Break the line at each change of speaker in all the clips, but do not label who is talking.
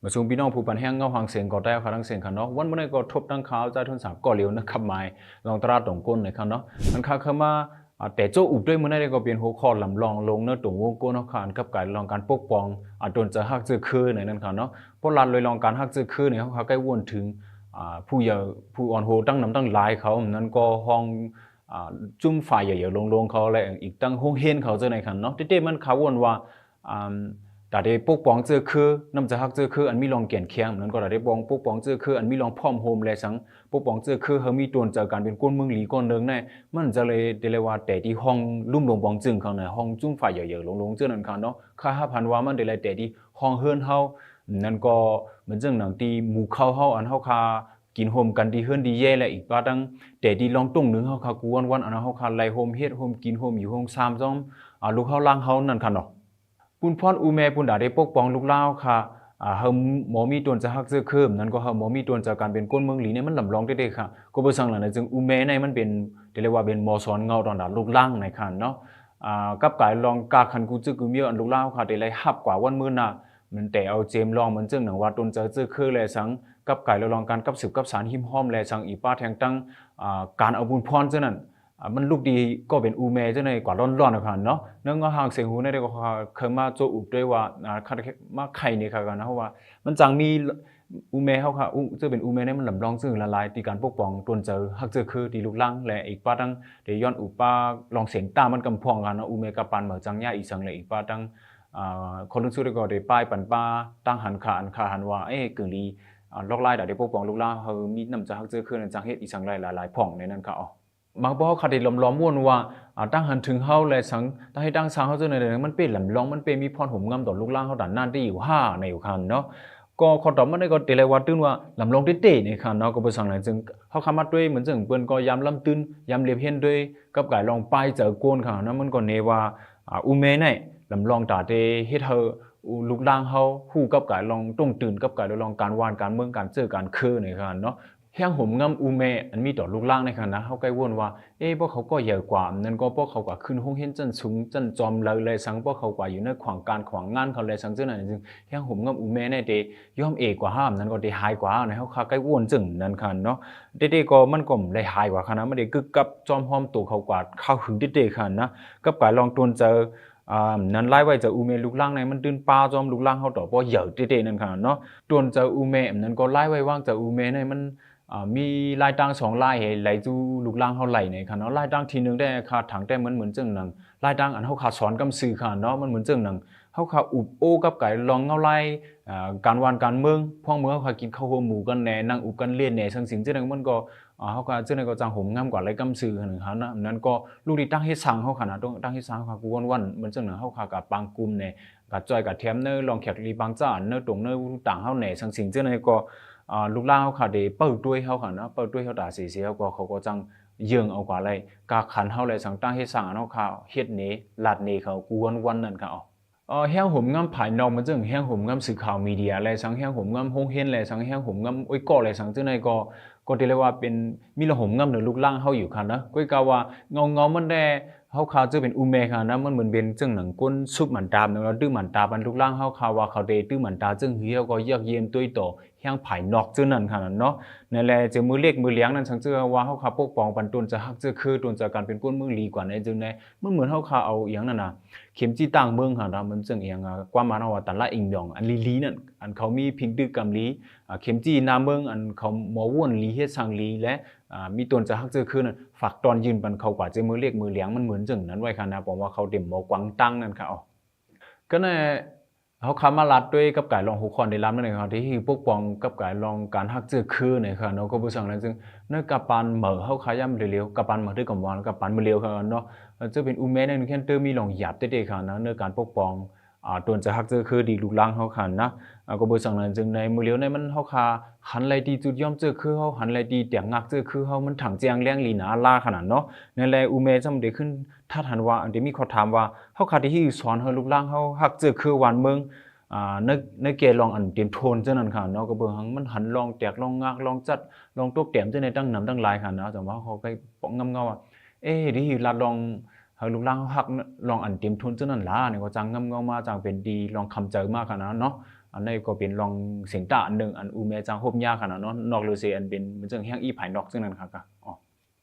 มาส่งพี่น้องผู้ปันแห้งเงาหางเสียงก็ได้ค่ะทั้งเสียงค่ะเนาะวันเมื่อไรก็ทบทั้งข่าวใจทุนสามก็เลี้ยวนะครับหมายลองตราตรงก้นเลยค่ะเนาะมันค่าเข้ามาแต่โจ้อุบด้วยเมื่อไรก็เป็นหัวข้อลำลองลงเนื้อตรงวงก้นเนาะค่ะกับการลองการปกป้องโดนจะหักเจอคืนในนั้นค่ะเนาะเพราะรันเลยลองการหักเจอคืนเนี่ยเขาใกล้วนถึงผู้ใหญ่ผู้อ่อนโหตั้งน้ำตั้งหลายเขานั้นก็ห้องจุ่มไฟใหญ่ๆลงเขาอะไรอีกตั้งห้องเฮนเขาเจอในค่ะเนาะเด็ดๆมันเขาวนว่าแต่ได้ปกป้องเจอคือน้ำจะหักเจอคืออันมีรองเกียนเคียงนั้นก็ได้ปกป้องเจอคืออันมีรองพร้อมโฮมเลยสังปกป้องเจอคือเขามีตัวเจอการเป็นก้นเมืองหลีก้นเดิงแน่มันจะเลยเดลว่าแต่ที่ห้องลุ่มลงบองจึงเขาเนี่ยห้องจุ่มไฟใหญ่ๆลงเจอนั่นค่ะเนาะค่า5,000ว่ามันเดลแต่ที่ห้องเฮือนเฮานั่นก็เหมือนจังหนังตีหมู่เข้าเฮาอันเฮาคากินโฮมกันดีเฮือนดีแย่และอีกว่าตั้งแต่ที่ลองตุ้งนึงเฮาคากวนวันอันเฮาคาไล่โฮมเฮ็ดโฮมกินโฮมอยู่โฮม3ซ้อมลูกเฮาล่างเฮานั่นค่ะเนาะ ปุ่นพรอูแม่ปุ่นดาได้ปกป้องลูกเล่าค่ะเฮาหมอมีตวนจะฮักเสื้อเคิมนั่นก็เฮาหมอมีตวนจากการเป็นก้นเมืองหลีเนี่ยมันลำลองได้ๆค่ะก็บ่ซังหลังนั้นจึงอูแม่ในมันเป็นเรียกว่าเป็นหมอสอนเงาตอนดาลูกล่างในคันเนาะกับกายลองกาคันกูจึกกูเมียอันลูกเล่าค่ะได้ไล่ฮับกว่าวันมื้อน่ะมันแต่เอาเจมลองมันจึงหนังว่าตนจะเจอคือแลสังกับกายลองการกับสืบกับสารหิมห้อมแลสังอีป้าแทงตั้งการเอาบุญพรจังนั้นมันลูกดีก็เป็นอูแม่จังได๋กว่าร้อนๆนะครับเนาะ เนื่องก็หางเสียงหูในเด็กก็เคยมาโจอุบด้วยว่าคัดมาไข่นี่ค่ะกันนะเพราะว่ามันจังมีอูเมเขาค่ะจะเป็นอูเมเนี่ยมันลำลองซึ่งละลายที่การปกป้องตนเจอฮักเจอคือที่ลูกลังและอีกป้าตั้งเดี๋ยวย้อนอุปาลองเสียงตามันกำพองกันนะอูเมกับปันเหมือนจังย่าอีสังเลยอีกป้าตั้งคนรุ่นสุดก็ได้ป้ายปันป้าตั้งหันขาหันว่ากึ่งดีลอกไล่แต่ได้ปกป้องลูกลังเฮามีน้ำจะฮักเจอคือจังเฮ็ดอีสังหลายๆพ่องในนั้นค่ะอ๋อบางบ่เขาคัดได้ล้อมๆม่วนว่าตั้งหันถึงเฮาและสังตั้งให้ตั้งสร้างเฮาจังได๋มันเป็นลำลองมันเป็นมีพรห่มงำต่อลูกหลานเฮาดันนั่นที่อยู่ห้าในอยู่คันเนาะก็ขอตอบมันได้ก็เตเลยว่าตึ้นว่าลำลองเต้ๆในคันเนาะก็บ่สังหลังจึงเฮาคำมาด้วยเหมือนจังเปิ้นก็ยามลำตื้นยามเรียบเฮียนด้วยกับกายลองไปเจอโกนค่ะเนาะมันก็เนว่าอุเมไนลำลองตาเตเฮ็ดเฮาลูกหลานเฮาฮู้กับกายลองต้องตื่นกับกายลองการวานการเมืองการเจอการคือในคันเนาะ เฮียงห่มงำอูเมอันมีต่อลูกล่างในขณะเฮาใกล้วนว่าพวกเขาก็ใหญ่กว่านั่นก็พวกเขาก็ขึ้นห้องเฮียนจันสูงจันจอมเลยสังพวกเขากว่าอยู่ในขวางการขวางงานเขาเลยสังเจ้านั่นจึงเฮียงห่มงำอูเมในเดย่อมกว่าห้ามนั่นก็ได้หายกว่าในเฮาคาใกล้วนจึงนั่นคันเนาะเด็ก็มันก็ได้หายกว่าขนาดไม่ได้กึกกับจอมหอมตัวเขากว่าเข้าหึงเด็คันนะกับการลองตนเจอนั้นไล่ไว้จะอูเมลูกล่างในมันตื่นปลาจอมลูกล่างเขาต่อบ่เหยอะเด็นั่นค่ะเนาะตวนเจออูเมนั้นก็ไล่ไว้ว่างจะอูเมในมัน มีลายตังสองลายให้ไหลจูลูกล่างเฮาไหลในค่ะเนาะลายตังทีนึงได้ค่าถังแต่มันเหมือนจังหนังลายตังอันเฮาขาสอนกำซื่อค่ะเนาะมันเหมือนจังหนังเฮาขาอุบโอกับไก่ลองเงาไล่การวานการเมืองพ่องเมืองเฮาขากินข้าวหัวหมูกันแหน่นั่งอุบกันเลียนแหน่จังสิ่งจังนั้นมันก็เฮาก็จังนั้นก็จังห่มงามกว่าไรกำซื่อหั่นค่ะนะนั้นก็ลูกที่ตั้งเฮ็ดสังเฮาค่ะนะต้องตั้งเฮ็ดสังเฮาขากูวันๆเหมือนจังหนังเฮาขากับปางกุมแหน่กับจอยกับแถมเนอลองแขกลีบางจ้าเนอตรงเนอต่างเฮาแหน่จังสิ่งจังนั้นก็ lúc lao khá để bảo đuôi hao khả nó bảo đuôi hao đã xí hao có chẳng dường ở quả lại cả khán hao lại sáng tăng hết sáng nó khá hết nế lạt nế khảo cuốn quan nần khảo heo hổm ngâm phải nòng mà chừng heo hổm ngâm sự khảo media lại sáng heo hổm ngâm hông hiên lại sáng heo hổm ngâm ôi cọ lại sáng trước này có thể làว่าเป็นมีละหมงำหรือลูกล่างเฮาอยู่ค่ะนะก้อยกาว่าเงามันได้เฮาคาจะเป็นอูเมค่ะนะมันเหมือนเป็นจังหนังก้นซุปหมันตาบแล้วตื้อหมันตาบันลูกล่างเฮาคาว่าเขาเดตื้อหมันตาจึงเฮียก็เยือกเย็นตุ้ยโตเฮียงไผนอกจึงนั่นค่ะเนาะนั่นแหละจะมือเล็กมือเลี้ยงนั่นสังเจือว่าเฮาคาปกป้องปันตนจะฮักจะคือตนจากการเป็นก้นมือลีกว่าในจึงในมันเหมือนเฮาคาเอาอย่างนั้นน่ะเข็มจีต่างเมืองค่ะมันจึงอย่างความหมายว่าตันละอิงดองอันลีนั่นอันเขามีพิงตึกกำลีเข็มจีนาเมืองอันเขาหมอว่นลีเฮ็ดสังลีและมีตนจะฮักเจอคืนฝากตอนยืนปันเขากว่าจะมือเรียกมือเลี้ยงมันเหมือนจังนั้นไว้ค่ะนะบอกว่าเขาเด่มหมอกวางตั้งนั่นค่ะก็เนี่ยเขาคำมาลัดด้วยกับการลองหุกคอนได้รับนั่นเองครับที่ปกป้องกับการลองการฮักเจอคืนเนี่ยค่ะเนาะก็ผู้สั่งนั้นจึงเนื้อกับปันเหมือเขาขย้ำเร็วๆกับปันเหมือด้วยกับวันกับปันมือเร็วค่ะเนาะจะเป็นอูเมนนั่นแค่เติมมีลองหยาบเด็ดๆค่ะนะเนื้อการปกป้องตนจะฮักเจอคือดีลูกล้างเขาขันนะก็บริษัทนั้นจึงในมือเลี้ยวในมันเขาคาหันไหลดีจุดย่อมเจอคือเขาหันไหลดีเตียงงักเจอคือเขามันถังเจียงเลี้ยงลีนาลาขนาดเนาะในแลอูเมจำเด็กขึ้นถ้าทันว่าเดี๋ยวมีขอถามว่าเขาคาที่สอนเขาลูกล้างเขาฮักเจอคือวันเมืองในเกลองอันเตรียมโทนเจ้านั่นค่ะเนาะก็เบิ่งหังมันหันลองแตกลองงักลองจัดลองตกเต็มเจ้าในตั้งน้ำตั้งลายค่ะเนาะแต่ว่าเขาก็ป้องงำเงาว่าที่ลัดลองเฮาลูกล่างฮักลองอันเตรียมทุนเจ้านั่นล่ะเนี่ยก็จังงำเงามาจังเป็นดีลองคำเจอมากค่ะเนาะ อันนี้ก็เป็นลองเสียงตาอันหนึ่งอันอูเมจังฮบยาขนาดเนาะนอกเลยเสียอันเป็นมันจึงแห้งอีภายนอกซึ่งนั่นค่ะก็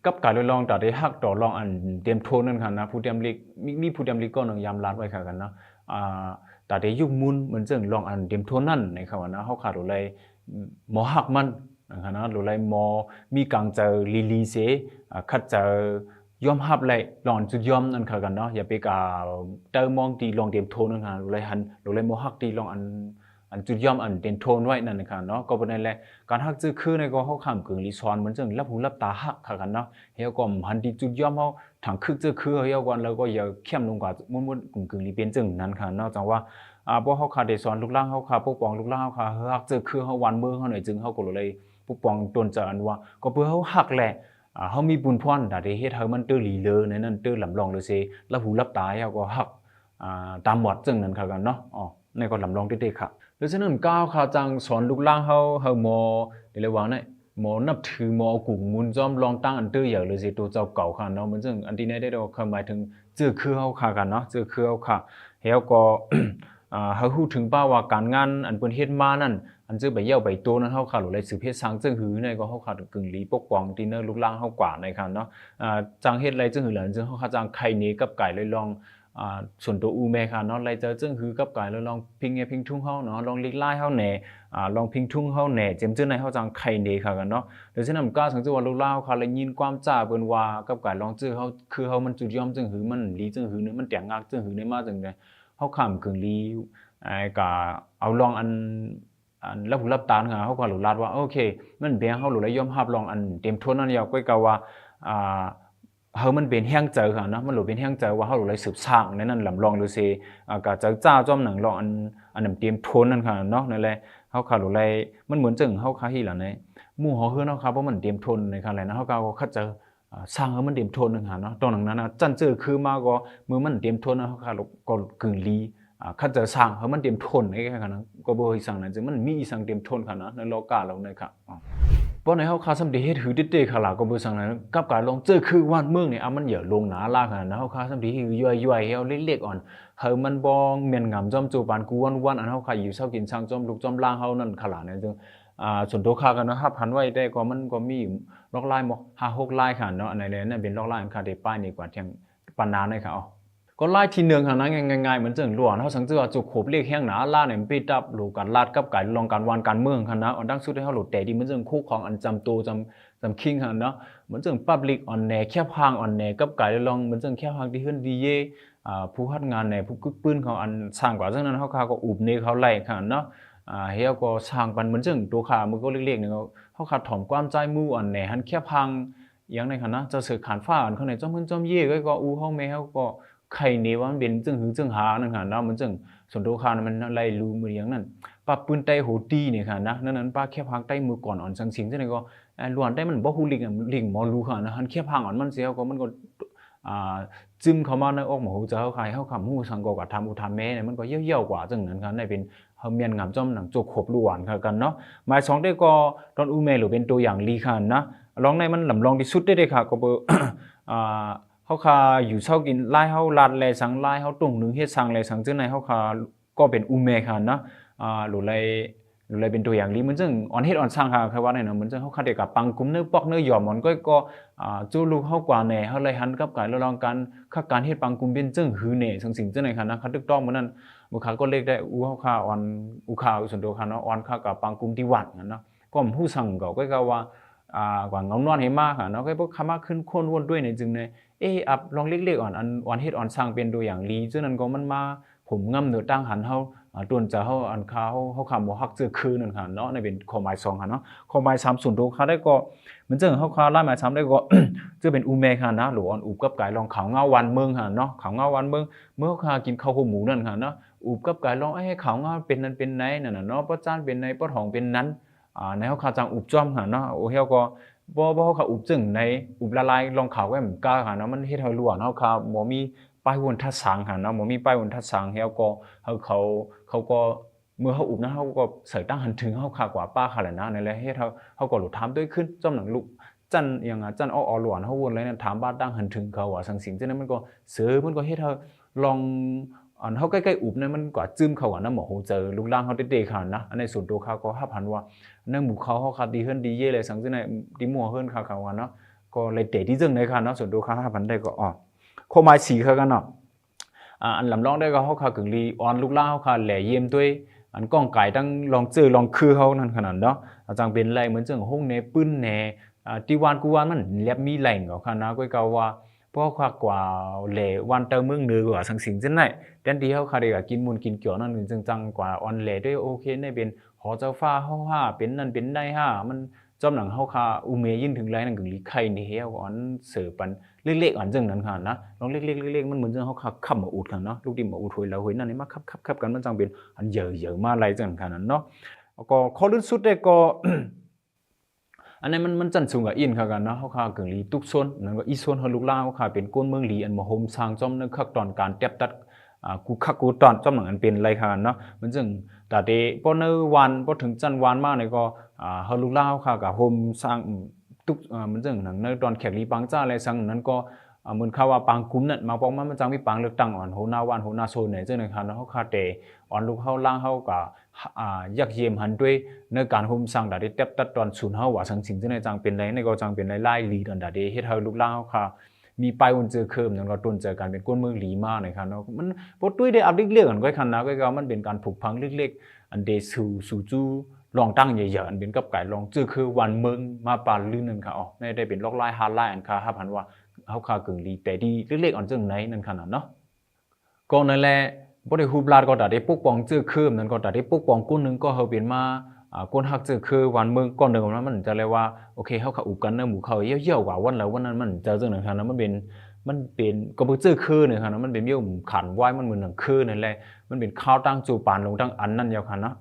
กับการลองตัดได้ฮักต่อลองอันเตรียมโทนนั่นค่ะนะผู้เตรียมลิกมีผู้เตรียมลิกก็หนึ่งยามรัดไว้ค่ะกันเนาะตัดได้ยุคมุนมันจึงลองอันเตรียมโทนนั่นในคำว่านะเขาขาดอะไรหมอหักมันนะคะนะหรืออะไรหมอมีกังเจอลีเสคัดเจอยอมหับเลยลองจุดยอมนั่นค่ะกันเนาะอย่าไปกาเติมมองตีลองเตรียมโทนนั่นค่ะหรืออะไรหันหรืออะไรหมอหักตีลองอันจุดย่อมอันเด่นโทนไว้นั่นนะคะเนาะก็เป็นนั่นแหละการฮักจื้อคือในก็เขาข้ามกึ่งรีซอนเหมือนจังรับหูรับตาฮักค่ะกันเนาะเฮาก็หันที่จุดย่อมเขาถังคึกจื้อคือเฮาก่อนแล้วก็อย่าเข้มลงกว่ามุ่นกึ่งรีเป็นจังนั้นค่ะเนาะจังว่าบ่เฮาขาได้สอนลูกหลานเฮาขาปกป้องลูกหลานเฮาขาฮักจื้อคือเฮาวันมือเฮาหน่อยจึงเฮาก็เลยปกป้องตนจะอันว่าก็เพื่อเฮาฮักแหละเฮามีบุญพรดาได้เฮ็ดให้มันตื้อหลีเลอในนั้นตื้อลำลองเลยสิรับหูรับตาเฮาก็ฮักตามหมดจังนั้นค่ะกันเนาะในก็ลำลองเด็กๆค่ะแล้วฉะนั้นก้าวขาจังสอนลูกหลานเฮาหมอเดี๋ยวเลยว่าเนี่ยหมอนับถือหมอกุ่งมุนจอมลองตั้งอันตื้ออย่างเลยสิตัวเจ้าเก่าค่ะเนาะมันจึงอันที่ไหนได้ดอกหมายถึงจื้อคือเฮาค่ะกันเนาะจื้อคือเฮาค่ะเฮาก็เฮาฮู้ถึงป้าว่าการงานอันเพิ่นเฮ็ดมานั่นอันจื้อใบเหี่ยวใบโตนั้นเฮาค่ะหรือเลยสืบเฮ็ดสร้างจึงหือในก็เฮาค่ะกึ่งลีปกป้องที่เนอลูกหลานเฮากว่าในค่ะเนาะจังเฮ็ดอะไรจึงหือหลังจึงเฮาค่ะจังไข่นี้กับไก่เลยลองส่วนตัวอูเมค่ะเนาะไล่เจอจึงคือกับกายแล้วลองพิงเงพิงทุ่งเฮาเนาะลองลิกไล่เฮาแหน่ลองพิงทุ่งเฮาแหน่เจมจึงในเฮาจังไข่เนค่ะกันเนาะเดี๋ยวฉะนั้นก็สังเกตว่าลูกลาวค่ะเลยยินความจ้าเปิ้นว่ากับกายลองจื้อเฮาคือเฮามันจุดยอมจึงหือมันลีจึงหือเนี่ยมันแตงงากจึงหือในมาจึงได๋เฮาข้ามกึ่งลีก็เอาลองอันรับหูรับตาค่ะเฮาก็รู้ลาดว่าโอเคมันเบียงเฮารู้แล้วยอมรับลองอันเต็มทนนั่นยาวก้อยกะว่าเฮามันเป็นแห้งเจอค่ะเนาะมันหลุเป็นแห้งเจอว่าเฮาหลุเลยสืบสร้างในนั้นลำลองดูซิก็เจอเจ้าจ้อมหนังลองอันนำเตรียมทนนั่นค่ะเนาะนั่นแหละเฮาค่ะหลุเลยมันเหมือนจังเฮาค่ะฮีล่ะในหมู่เฮาเฮือนเฮาค่ะบ่มันเตรียมทนในค่ะแหละนะเฮาก็คัดเจอสร้างเฮามันเตรียมทนนึงค่ะเนาะตอนนั้นน่ะจันเจอคือมาก็มือมันเตรียมทนเฮาค่ะก็กึ่งลีคัดเจอสร้างเฮามันเตรียมทนไอ้ค่ะนะก็บ่ให้สั่งนั้นจึงมันมีอีสังเตรียมทนค่ะเนาะในโลกาเราในค่ะเพราะในเฮาคาสำดีเฮ็ดหือเด็ดๆค่ะล่ะก็บ่สั่งนั้นกับการลองเจอคือวันเมืองนี่มันอย่าลงหนาลาขนาดนั้นเฮาคาสำดีหือย่อยๆเฮาเล็กๆอ่อนเฮามันบ่แม่นงามจอมจูปานกูวันอันเฮาคาอยู่เซากินช่างจอมลูกจอมล่างเฮานั่นค่ะล่ะเนี่ยจึงส่วนตัวค่ากันนะครับหันไว้ได้ก็มันก็มีลอกลายหมอ5-6ลายค่ะเนาะอันไหนเลยนั่นเป็นลอกลายอันค่ะได้ป้ายนี่กว่าเที่ยงปานนานเลยค่ะก็ไล่ทีหนึ่งค่ะนะง่ายๆเหมือนเจิงหลวนเขาสังเกตว่าจุกขบเรียกแห้งหนาล่าเนี่ยปิดดับหลูการลาดกับการลองการวานการเมืองค่ะนะอันดังสุดให้เขาหลุดแต่ดีเหมือนเจิงคู่ของอันจำตัวจำคิงค่ะเนาะเหมือนเจิงปับลิกอ่อนแหน่แคบพางอ่อนแหน่กับการลองเหมือนเจิงแคบพางที่ขึ้นดีเย่ผู้ฮัดงานเนี่ยผู้กึกปืนเขาอันสร้างกว่าเรื่องนั้นเขาก็อุบเนเขาไล่ค่ะเนาะเฮียก็สร้างปันเหมือนเจิงตัวขามือก็เล็กๆเนี่ยเขาขาดถ่อมความใจมู่อ่อนแหน่หันแคบพางอย่างในค่ะนะจะเสือขานฟ้าอันเขาในจอมเพิ่นจอมเย่ก็อู้ห้องแม่เขาก็ไข่นี่ว่ามันเป็นจึงหือจึงหานั่นค่ะเนาะมันจึงส่วนตัวคามันไล่รู้มืออย่างนั้นปะปืนไต้โหตีนี่ค่ะนะนั้นป้าแค่พังใต้มือก่อนอ่อนสังสิงจังได๋ก็ล้วนได้มันบ่ฮู้ลิงหมอรู้ค่ะนะหันแค่พังอ่อนมันเสียก็มันก็จึมเข้ามาในอกหมอหูจะเฮาใครเฮาคำฮู้สังก็ทำอุทานแม่เนี่ยมันก็เยี่ยวๆกว่าจังนั้นค่ะได้เป็นเฮาเมียนงามจ้อมหนังจกขบล้วนค่ะกันเนาะหมาย2ได้ก็ตอนอูแม่หรือเป็นตัวอย่างลีค่ะนะลองในมันลำลองที่สุดได้ค่ะก็บ่เฮาคาอยู่เช้ากินลายเฮาลาดแลสังลายเฮาตุ่งนึงเฮ็ดสังแลสังจังไหนเฮาคาก็เป็นอุเมค่ะเนาะหรือไรเป็นตัวอย่างลีเหมือนจังอ่อนเฮ็ดอ่อนสร้างค่ะว่าเนี่ยเนาะเหมือนจังเฮาคาได้กับปังกุมเนื้อปอกเนื้อหยอมมันก็จู้ลูกเฮากว่าแน่เฮาเลยหันกับการลองกันคักการเฮ็ดปังกุมเป็นจังหือแน่สังสิงจังไหนค่ะนะคัดตึกต้องมื้อนั้นบ่คาก็เลขได้อูเฮาคาอ่อนอูคาส่วนตัวค่ะเนาะอ่อนคากับปังกุมที่วัดเนาะก็ฮู้สั่งก็ว่ากว่าเงานอนให้มาค่ะเนาะก็บ่คามาขึ้นคนวนด้วยในจึงในอับลองเล็กๆอ่อนเฮ็ดอ่อนสร้างเป็นตัวอย่างลีซึ่งนั้นก็มันมาผมงำเนื้อตั้งหันเฮาตวนจะเฮาอันคาเฮาคำบ่ฮักจื้อคือนั่นค่ะเนาะในเป็นข้อหมาย2ค่ะเนาะข้อหมาย3ส่วนตัวค่ะได้ก็เหมือนจังเฮาคาลายหมาย3ได้ก็ จื้อเป็นอูแมค่ะนะหรืออ่อนอูบกับกายลองขาวเงาวันเมืองค่ะเนาะขาวเงาวันเมืองเมื่อเฮาคากินข้าวหมูนั่นค่ะเนาะอูบกับกายลองให้ขาวเงาเป็นนั้นเป็นไหนนั่นน่ะเนาะป้อจานเป็นไหนป้อทองเป็นนั้นในเฮาคาจังอูบจ้อมค่ะเนาะโอ้เฮาก็บ่เฮาเขาอุบจึงในอุบละลายลองข่าวไว้เหมือนกาค่ะเนาะมันเฮ็ดให้รั่วเนาะค่ะบ่มีป้ายวนทัดสังค่ะเนาะบ่มีป้ายวนทัดสังเฮาก็เขาก็เมื่อเฮาอุบนะเฮาก็ใส่ตั้งหันถึงเฮาค่ะกว่าป้าค่ะแหละนะนั่นแหละเฮ็ดเฮาก็หลุดถามด้วยขึ้นจ้อมหนังลูกจันอย่างจันอ้อหลวนเฮาวนเลยนั่นถามบ้านตั้งหันถึงเขาว่าสังสิงจังนั้นมันก็เสือมันก็เฮ็ดเฮาลอง อันเขาใกล้ๆอุบเนี่ยมันกว่าจื้มเขาอ่ะนะหมอหูเจอลูกล่างเขาเตะขานะอันในส่วนตัวเขาก็5,000ว่านั่งหมู่เขาขาดีขึ้นดีเย่เลยสังเกตในดีมัวขึ้นเขาว่าเนาะก็เลยเตะที่จึงในขาเนาะส่วนตัวเขา5,000ได้ก็อ๋อข้อหมาย4เขากันเนาะอันลำลองได้ก็เขาขากึ่งลีออนลูกล่างเขาขาแหล่เยี่ยมด้วยอันก้องไก่ตั้งลองเจอลองคือเขานั่นขนาดเนาะอาจารย์เป็นไรเหมือนเจ้าห้องเนปื้นเนตีวานกูวานมันเล็บมีแหล่งเขาขานะก็เกาว่าเพราะขากว่าเหล่วันเตอร์เมืองเหนือกว่าสังสิงจังไหนแทนที่เขาขาได้ก็กินมูลกินเกี่ยวนั่นจึงจังกว่าออนเหล่ด้วยโอเคในเป็นหอเจ้าฟ้าเขาห้าเป็นนั่นเป็นได้ห้ามันจอมหนังเขาขาอุเมยินถึงไรนั่นกึ่งลีไข่นี่เหี้ยอ่อนเสือปันเล็กๆอ่อนจังนั้นค่ะนะลองเล็กๆมันเหมือนจังเขาขาขับมาอุดกันเนาะลูกดิมมาอุดหวยแล้วหวยนั่นนี่มาขับกันมันจังเป็นอันเยอะๆมาไรจังขนาดนั้นเนาะก็ข้อลื่นสุดได้ก็ อันนี้มันจันสูงกับอินค่ะกันนะเขาขาเกิงลีตุกซนนั่นก็อีซนเขาลูกล่างเขาขาเป็นก้นเมืองลีอันมาโฮมสร้างจอมนึกคักตอนการเต็บตัดกูตอนจอมหนังอันเป็นไรค่ะกันเนาะมันจึงแต่เดพอเนื้อวันพอถึงจันวันมากเนี่ยก็เขาลูกล่างเขาขากับโฮมสร้างตุกมันจึงหนังเนื้อตอนแขกลีปังจ้าอะไรสังนั้นก็เหมือนเขาว่าปังคุ้มนั่นมาบอกมันจังมีปังเลือกตั้งอ่อนโหนาวันโหนาโซนเนี่ยจึงในคันเขาขาเตอ่อนลูกเขาล่างเขากับยักเยี่ยมหันด้วยในการหุ่มสร้างดาเดเต็บตัดตอนศูนย์เฮาว่าสังสิงจังในจังเป็นไรในก็จังเป็นไรไล่ลีตอนดาเดเฮ็ดเฮาลูกล่างเฮาค่ะมีไปวนเจอเคิมนั่นก็ต้นเจอกันเป็นก้นเมืองหลีมาในคันเนาะมันบ่ตุ้ยได้อับเล็กๆกันก็คันนะก็มันเป็นการผูกพังเล็กๆอันเดสู่จูลองตั้งใหญ่ๆอันเป็นกับไก่ลองเจอคือวันเมืองมาปานลื่นนั่นค่ะอ๋อในได้เป็นลอกไล่ฮาร์ไล่อันค่ะ5,000ว่าเฮาค่ะกึ่งลีแต่ดีเล็กๆอันจังไหนนั่นคันเนาะก็นั่นแหละบ่ได้ฮูบลาดก็ได้ปกป้องเจอคืมนั่นก็ได้ปกป้องกุ้นนึงก็เฮาเป็นมาก้นฮักเจอคือวันเมืองก่อนนึงมันจะเรียกว่าโอเคเฮาอุบกันนะหมู่เขาเยี่ยวๆกว่าวันแล้ววันนั้นมันเจอจังนั้นครับมันเป็นก็บ่เจอคือนี่ครับมันเป็นเมี่ยวขันไว้มันเหมือนหนังคือนั่นแหละมันเป็นข้าวตั้งจูปานลงตั้งอันนั่นยาวคันเนาะ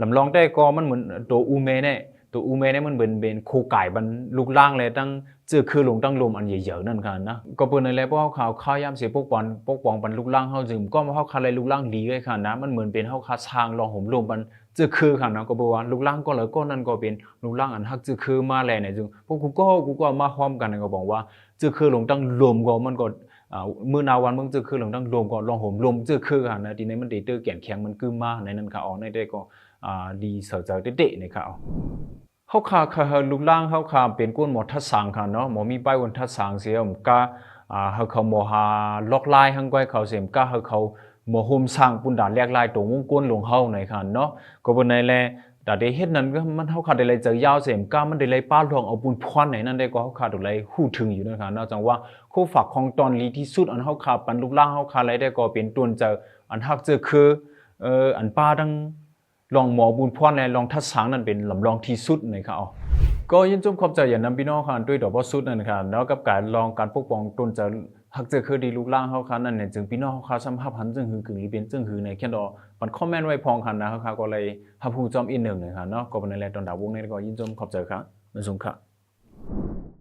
ลำลองได้ก็มันเหมือนตัวอูเมเนี่ยตัวอูเมเนี่ยมันเป็นโคไก่บันลูกล่างเลยตั้งเจอคือลงตั้งลมอันใหญ่ๆนั่นกันนะก็เป็นอะไรเพราะเขาข้าวยามเสียปกป้องปันลูกล่างเขาจึงก็มาเขาคาอะไรลูกล่างดีเลยค่ะนะมันเหมือนเป็นเขาคาทางรองห่มลมปันเจอคือค่ะนะก็บอกว่าลูกล่างก็เลยก็นั่นก็เป็นลูกล่างอันฮักเจอคือมาแลเนี่ยจึงพวกกูก็มาพร้อมกันก็บอกว่าเจอคือลงตั้งลมก็มันก็มือนาวันมึงเจอคือลงตั้งลมก็รองห่มลมเจอคือค่ะนะทีนี้มันดีเตอร์แก่นแข็งมันกึ้มมาในนั้นค่ะอ๋อในได้ก็ดีเสือเจอเด็ดๆนะครับเขาขาลูกล่างเขาขาเป็นก้นหมดทัดสังค่ะเนาะหมอมีใบวันทัดสังเสียมกาเขาหมอหาล็อกไล่หังก้อยเขาเสียมกาเขาหมอโฮมสร้างปุ่นด่านแรกไล่ตรงวงก้นหลงเฮาในค่ะเนาะก็บนในแลแต่ได้เฮ็ดนั้นก็มันเขาขาดได้เลยเจอยาวเสียมกามันได้เลยป้าหลวงเอาปุ่นพวนไหนนั่นได้ก็เขาขาดได้เลยหู้ถึงอยู่นะคะนอกจากว่าคู่ฝักของตอนลีที่สุดอันเขาขาปันลูกล่างเขาขาอะไรได้ก็เป็นต้นเจออันฮักเจอคืออันป้าดังลองหมอบุญพรในลองทัดสางนั่นเป็นลำลองที่สุดนะครับก็ยินจมขอบใจอย่างนำพี่น้องค่ะด้วยดอกบอสุดนั่นครับแล้วกับการลองการปกป้องตนจะหักเจอคือดีลูกล่างเขาค่ะนั่นเนี่ยจึงพี่น้องเขาสัมภาษณ์พันจึงคือกึ่งเป็นจึงคือในแค่ดอมันคอมเมนต์ไว้พองคันนะครับก็เลยฮับผู้จอมอินหนึ่งนะครับเนาะก็เป็นในแรกตอนดาววงนี้ก็ยินจมขอบใจครับมันสูงค่ะ